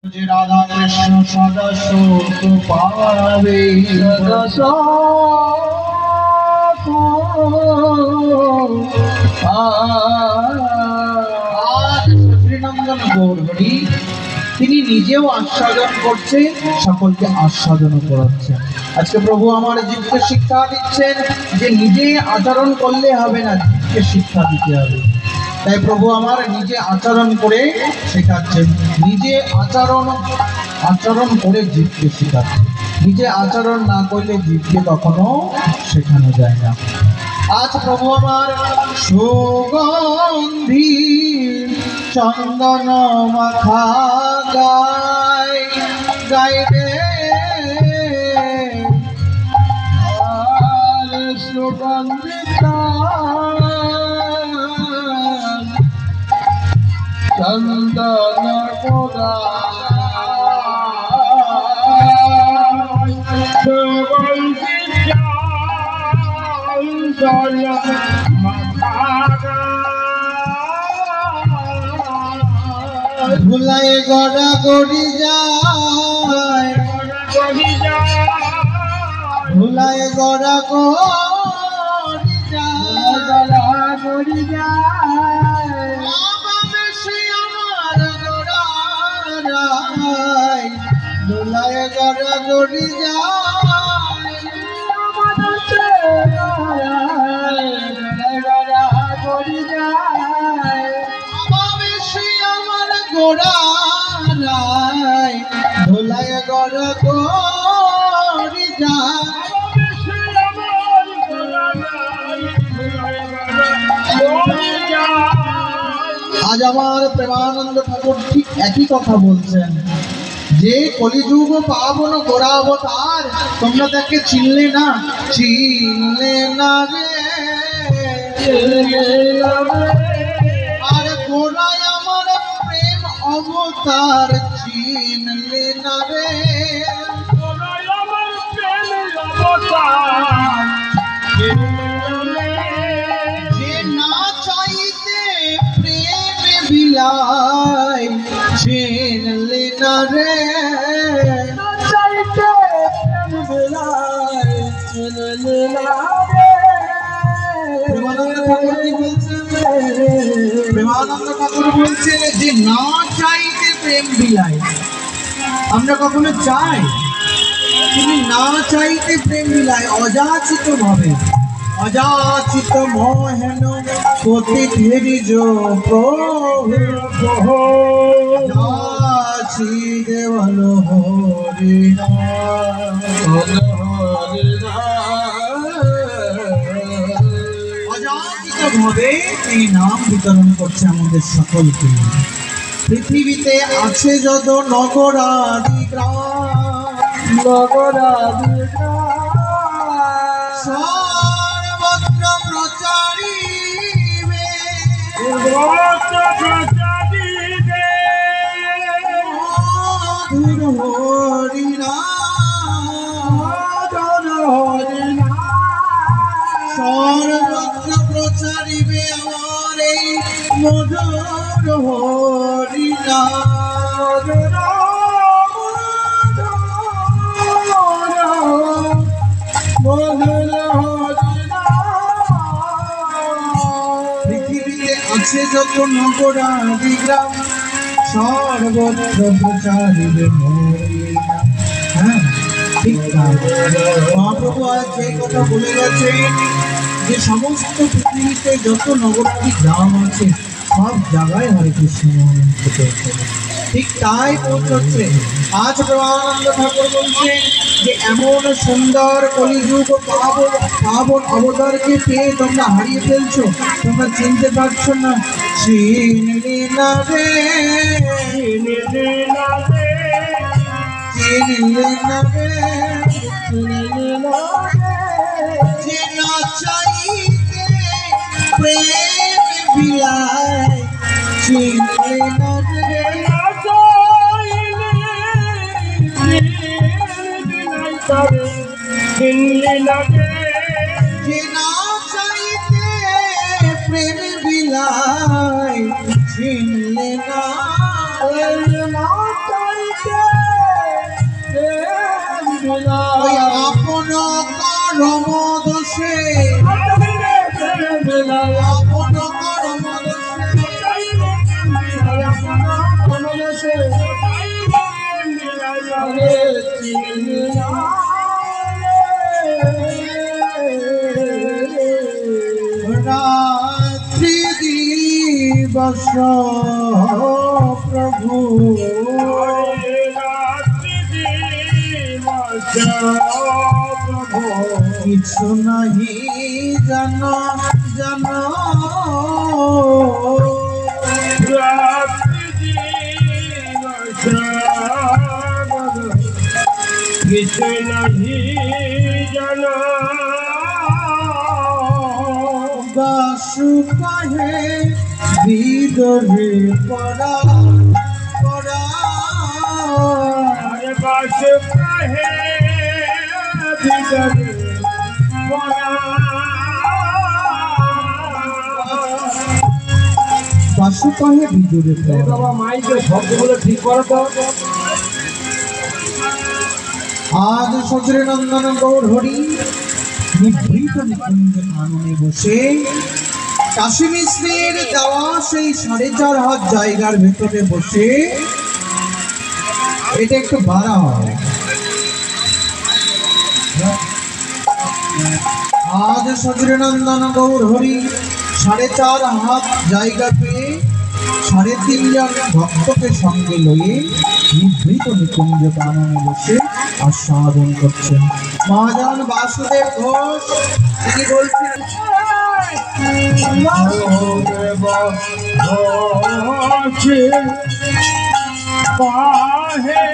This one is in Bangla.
যে রাধা কৃষ্ণ সদা সুখ পাবে শ্রীনন্দন গৌরহরি তিনি নিজেও আস্বাদন করছে, সকলকে আস্বাদন করাচ্ছেন। আজকে প্রভু আমার জীবকে শিক্ষা দিচ্ছেন যে নিজে আচরণ করলে হবে না, জীবকে শিক্ষা দিতে হবে। তাই প্রভু আমার নিজে আচরণ করে শেখাচ্ছেন, নিজে আচরণ করে জীবকে শেখাচ্ছেন। নিজে আচরণ না করলে জীবকে কখনো শেখানো যায় না। আজ প্রভু আমার সুগন্ধি চন্দন মাখা গাইবে আর সুগন্ধিতা চন্দন গোদা ভুলাই গড়া গড়ি যায়, ভুলাই গড়া গড়ি যায়, আমার গোড়ায় ভুলাই গড়া গড়ি যায়, গোড়ায় ধুলাই গড় গড়ি যায়। আজ আমার প্রেমানন্দ ঠাকুর ঠিক একই কথা বলছেন যে কলিযুগ পাবন গোড়া অবতার, তোমরা তাকে চিনলে না রে, আর গোড়ায় আমার প্রেম অবতার চিনলে না রে, যে না চাইতে প্রেম বিলাই চিনলে না রে, প্রেমানন্দ ঠাকুর বলছেন যে না চাইতে প্রেম বিলাই। আমরা কখনো চাই? তিনি না চাইতে প্রেম বিলাই অযাচিত ভাবে, অযাচিত মোহেন পতি ধীরিজ প্রভু যাচি দেবল হরি অযাচিত ভাবে এই নাম বিতরণ করছে আমাদের সকলকে। পৃথিবীতে আছে যত নগরাদি গ্রাম, সর্বত্র প্রচারিবে মধুর হরিনাম, সর্বত্র প্রচারিবে আমার এই মধুর হরিনাম। পৃথিবীতে আছে যত নগরাদি গ্রাম, সর্বত্র প্রচারিবে হরিনাম। হ্যাঁ, ঠিক তাই মহাপ্রভু আজ যে কথা বলে গেছেন যে সমস্ত পৃথিবীতে যত নগরাদি গ্রাম আছে সব জায়গায় হরে কৃষ্ণ মহামন্ত্র। ঠিক তাই পৌঁছচ্ছে। আজ প্রেমানন্দ ঠাকুর বলছেন যে এমন সুন্দর কলিযুগ পাবন অবতারকে পেয়ে তোমরা হারিয়ে ফেলছো, তোমরা চিনতে পারছো না। চিনলে না রে, চিনলে না রে, যে না চাইতে প্রেম বিলাই চিনলে না রে, যে না চাইতে প্রেম বিলাই চিনলে না, ওই আপন করম দোষে আপন করম দোষে রাত্রি দিবস প্রভু কিছু নাহি জান জান কিছু নাহি জান বাসু কাহে বিদরে পড়া পড়া বাস কাহে ভিতরে পড়া বাসু কাহে বিদরে পড়া বাবা মাইকে শব্দগুলো ঠিক করো তো আজ সজরে নন্দন গৌর হরি নিভৃত নিকুঞ্জ কাননে বসে কাশী মিশ্রের দেওয়া সেই ৪.৫ জায়গার ভেতরে বসে এটা একটু বাড়া হয়। আজ সজরে নন্দন গৌর হরি ৪.৫ জায়গা পেয়ে ৩.৫ জন ভক্তকে সঙ্গে লয়ে নিভৃত নিকুঞ্জ কাননে বসে আস্বাদন করছেন। মহাজন বাসুদেব ঘোষ তিনি বলছেন পাহে